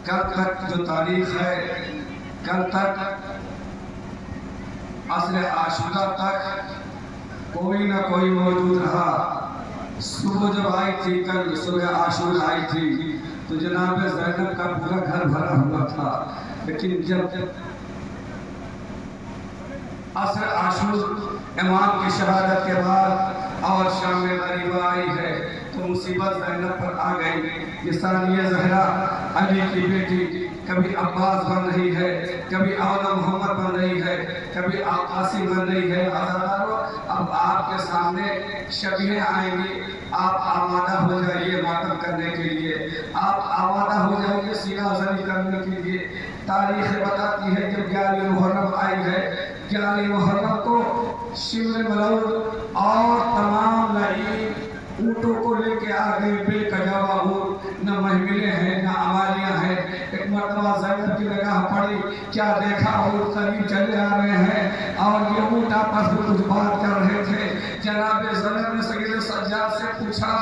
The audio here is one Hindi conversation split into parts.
कल तक जो तारीख है, कल तक असर आशुरा तक कोई ना कोई मौजूद रहा। सुबह जब आई थी, कल सुबह आशुरा आई थी तो जनाब ज़ैनब का पूरा घर भरा हुआ था। लेकिन जब असर आशुर इमाम की शहादत के बाद और शाम गरीबा आई है तो मुसीबत ज़ैनब पर आ गई। ये सानिया ज़हरा अली की बेटी कभी अब्बास बन रही है, कभी औला मोहम्मद बन रही है, कभी आकासी बन रही है। आज़ादारों, अब आपके सामने शबीहें आएंगी, आप आमादा हो जाइए मातम करने के लिए, आप आमादा हो जाइए सीना जरी करने के लिए। तारीख बताती है जब 11 मुहर्रम आई है, 11 मुहर्रम को शिमर मलौद और तमाम लईब ऊँटों को लेके आ गए बेकजावा ऊँट, न महमिलें हैं न आवालियाँ हैं। एक मरतबा ज़ैनब की निगाह पड़ी, क्या देखा ऊँट करीब चले आ रहे हैं और ये ऊँट आपस में कुछ बात कर रहे थे। जनाब ज़ैनब ने सैयद सज्जाद से पूछा,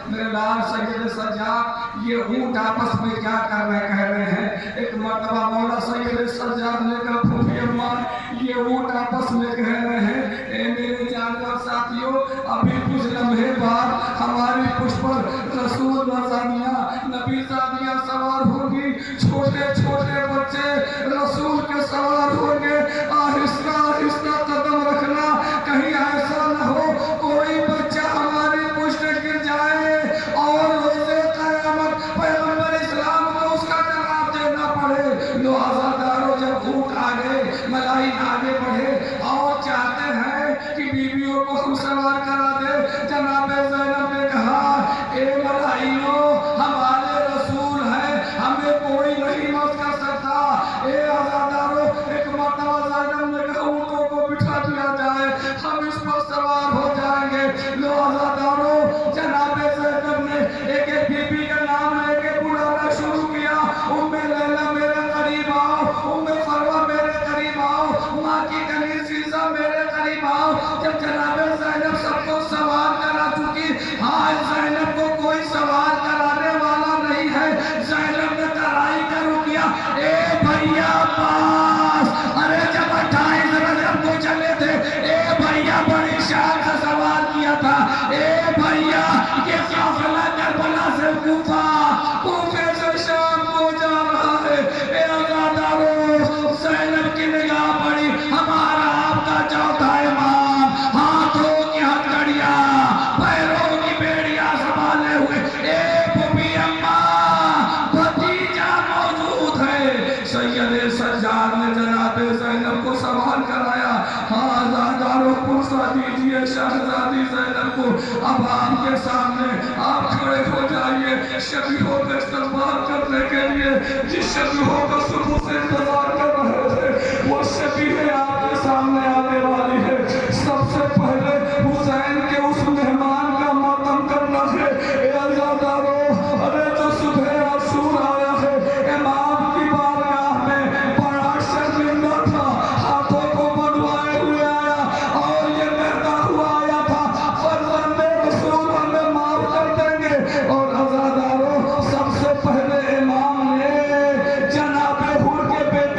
मेरे लाल सैयद सज्जाद, ये ऊँट आपस में क्या कर रहे कह रहे हैं। एक मरतबा मौला सैयद सज्जाद ने कहा, फूफी अम्मा, ये ऊँट आपस में कह रहे हैं, ए मेरे जानवर साथियों, अभी कुछ लम्हे बाद हमारी पुष्प रसूल नजानिया नबी जानिया सवार होगी, छोटे छोटे बच्चे रसूल के सवार होंगे। आहिस्ता आहिस्ता कदम रखना, कहीं ऐसा न हो कोई बच्चा हमारी पुष्प गिर जाए और रोज़े क़यामत पैगंबर इस्लाम को उसका जवाब देना पड़े। लो आज़ादारों, जब ऊँट आ गए, मलाइन आगे बढ़े और चाहते हैं कि बीवियों को हम सवार करा दे। जनाब ज़ैनब ने कहा, ए मलाइयों, हमारे रसूल हैं, हमें कोई नहीं मत कर सकता। ए आज़ादारों, एक मरतबा ज़ैनब ने कहा, ऊँटों को बिठा दिया जाए, हम इस पर सवार हो जाएंगे। लो आज़ादारों, जनाब ज़ैनब ने एक एक बीबी का नाम लेके बुलाना शुरू किया। उम्मे लैला मेरे करीब आओ, उम्मे फरवा मेरे करीब आओ, माँ की कनीज़ा मेरे करीब आओ। जब जनाब ज़ैनब सबको सवार करा चुकी, आज ज़ैनब को कोई सवार कराने वाला नहीं है। ज़ैनब ने तराई का रुकिया, ए भैया पास, अरे जब 28 रजब को चले थे, ए भैया बड़ी शान का सवार किया था। ए भैया, ये काफिला करबला से कूफा, कूफे से शाम को जा रहा है। ए आज़ादारों, ज़ैनब की निगाह पड़ी, हमारा आपका चौथा इमाम, हाथों की हथकड़ियाँ, पैरों की बेड़ियाँ संभाले हुए, ए फूफी अम्मा, भतीजा मौजूद है। सैयद सज्जाद ने जनाब ज़ैनब को सवाल कराया। हाँ आज़ादारों, पुरसा दीजिए शहज़ादी ज़ैनब को। अब आपके सामने आप खड़े हो जाइए शबीहों का इस्तेमाल करने के लिए। जिस शबीहों का सुबह से इंतजार कर रहे थे, वो शबीहें आपके सामने आने वाली है। सबसे पहले हुसैन के उस मेहमान का मातम करना है। ए आज़ादारों, अरे जो सुबह आशूर आया है, इमाम की बारगाह में बड़ा शर्मिंदा था, हाथों को बनवाए हुए आया और ये कहता हुआ आया था, फर्जंदे रसूल हमें माफ कर देंगे। और आज़ादारों, सबसे पहले इमाम ने जनाब हुर के बेटे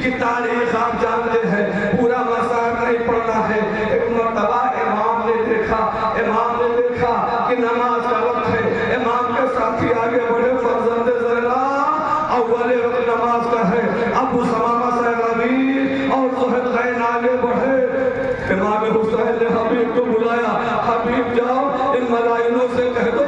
इसकी तारीख आप जानते हैं, पूरा मसाला नहीं पढ़ना है। एक मरतबा इमाम ने देखा कि नमाज का वक्त है। इमाम के साथी आगे बढ़े, फर्जंदे ज़हरा अव्वल वक्त नमाज का है। अबू समामा साहब और ज़ुहैर आगे बढ़े। इमाम हुसैन ने हबीब को बुलाया, हबीब जाओ इन मलाइनों से कह दो